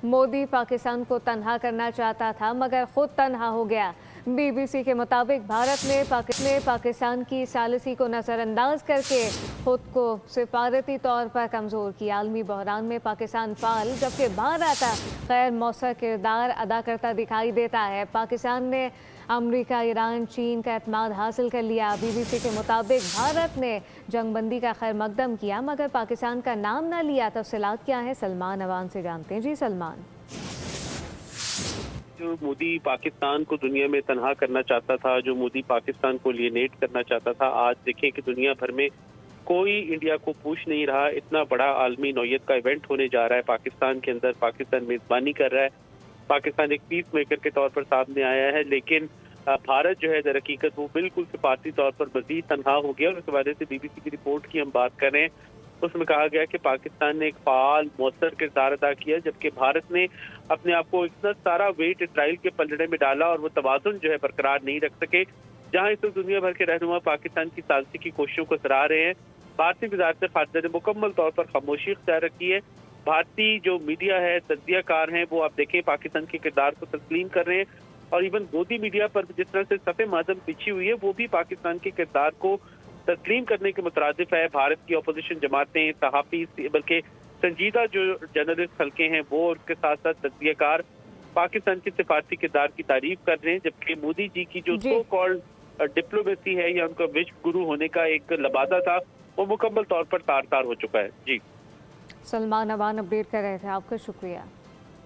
मोदी पाकिस्तान को तन्हा करना चाहता था मगर खुद तन्हा हो गया। बीबीसी के मुताबिक भारत ने पाकिस्तान की सालिसी को नज़रअंदाज करके खुद को सिफारती तौर पर कमज़ोर किया। आलमी बहरान में पाकिस्तान फाल जबकि बाहर आता गैर मौसर किरदार अदा करता दिखाई देता है। पाकिस्तान ने अमेरिका, ईरान, चीन का एतमाद हासिल कर लिया। बीबीसी के मुताबिक भारत ने जंगबंदी का खैर मकदम किया मगर पाकिस्तान का नाम ना लिया। तफसीलात क्या है, सलमान अवान से जानते हैं। जी सलमान। जो मोदी पाकिस्तान को दुनिया में तनहा करना चाहता था, जो मोदी पाकिस्तान को लिएनेट करना चाहता था, आज देखें कि दुनिया भर में कोई इंडिया को पूछ नहीं रहा। इतना बड़ा आलमी नौयत का इवेंट होने जा रहा है पाकिस्तान के अंदर। पाकिस्तान मेजबानी कर रहा है। पाकिस्तान एक पीस मेकर के तौर पर सामने आया है, लेकिन भारत जो है दर हकीकत वो बिल्कुल सिफारती तौर पर मजीद तनहा हो गया। और इस हवाले से बीबीसी की रिपोर्ट की हम बात कर रहे हैं, उसमें कहा गया कि पाकिस्तान ने एक फाल मौसर किरदार अदा किया, जबकि भारत ने अपने आप को इतना सारा वेट इसराइल के पलड़े में डाला और वो तवाज़ुन जो है बरकरार नहीं रख सके। जहां इस दुनिया भर के रहनुमा पाकिस्तान की सालसी की कोशिशों को सराह रहे हैं, भारतीय वज़ारत ख़ारजा ने मुकम्मल तौर पर खामोशी इख्तियार रखी है। भारतीय जो मीडिया है, तज्जियाकार हैं, वो आप देखें पाकिस्तान के किरदार को तस्लीम कर रहे हैं। और इवन मोदी मीडिया पर जिस तरह से सफ़े मातम बिछी हुई है, वो भी पाकिस्तान के किरदार को तस्लीम करने के मुतरादिफ है। भारत की अपोजिशन जमातें, सहाफ़ी, बल्कि संजीदा जो जर्नलिस्ट हल्के हैं, वो उसके साथ साथ तज्जियाकार पाकिस्तान के सिफारती किरदार की तारीफ कर रहे हैं। जबकि मोदी जी की जो सो कॉल्ड डिप्लोमेसी है या उनका विश्व गुरु होने का एक लबादा था, वो मुकम्मल तौर पर तार तार हो चुका है। जी सलमान अवान अपडेट कर रहे थे, आपका शुक्रिया।